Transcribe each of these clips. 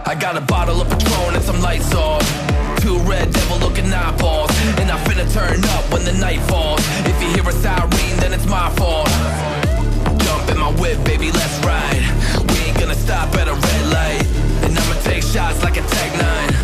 I got a bottle of Patron and some lights off. Two red devil looking eyeballs. And I finna turn up when the night falls. If you hear a siren, then it's my fault. Jump in my whip, baby, let's ride. We ain't gonna stop at a red light. And I'ma take shots like a Tech 9.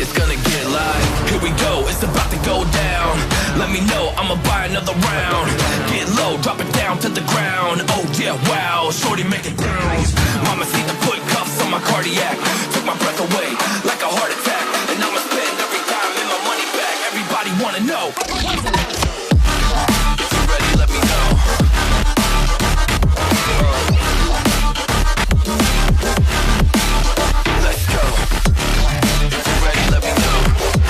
It's gonna get live. Here we go, it's about to go down. Let me know, I'ma buy another round. Get low, drop it down to the ground. Oh yeah, wow, shorty make it bounce. Mama see the put cuffs on my cardiac. Took my breath away like a heart attack. And I'ma spend every dime in my money back. Everybody wanna know. If you're ready, let me know. Let's go. If you're ready, let me know.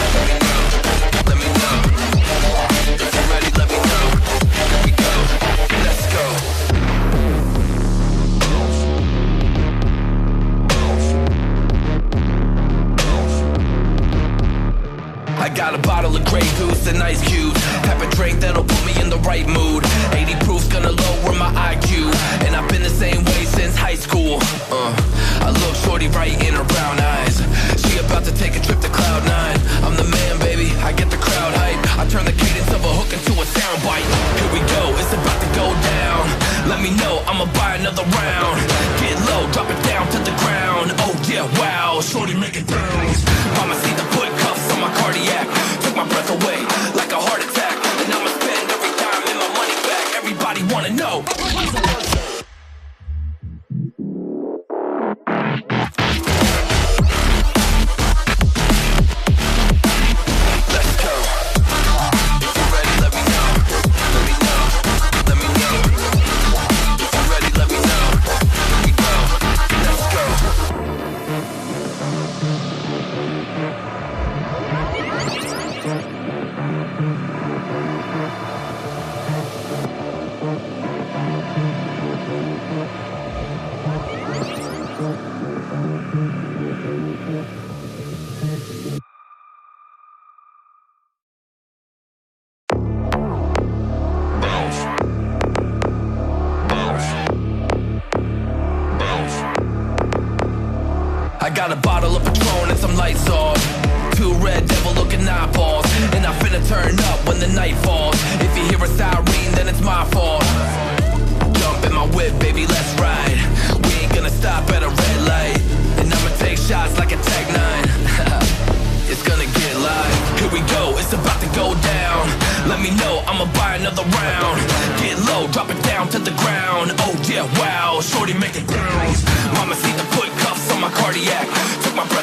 Let me know. Let me know. If you're ready, let me know. Here we go. Let's go. I got a bottle of Grey Goose and ice cubes. Have a drink that'll put me in the right mood. 80 proof's gonna lower my IQ. And I've been the same way since high school. I look shorty right in her brown eyes. She about to take a trip to Cloud 9. I'm the man, baby, I get the crowd hype. I turn the cadence of a hook into a soundbite. Here we go, it's about to go down. Let me know, I'ma buy another round. Get low, drop it down to the ground. Oh yeah, wow, shorty make it bounce. Mama see the put cuffs on my cardiac. Took my breath away like a heart attack. And I'ma spend every dime in my money back. Everybody wanna know. I got a bottle of Patron and some lights off. Two red devil looking eyeballs. And I finna turn up when the night falls. If you hear a siren, then it's my fault. Jump in my whip, baby, let's ride. We ain't gonna stop at a red light. And I'ma take shots like a Tech 9. It's gonna get live. Here we go, it's about to go down. Let me know, I'ma buy another round. Get low, drop it down to the ground. Oh yeah, wow, shorty make it bounce.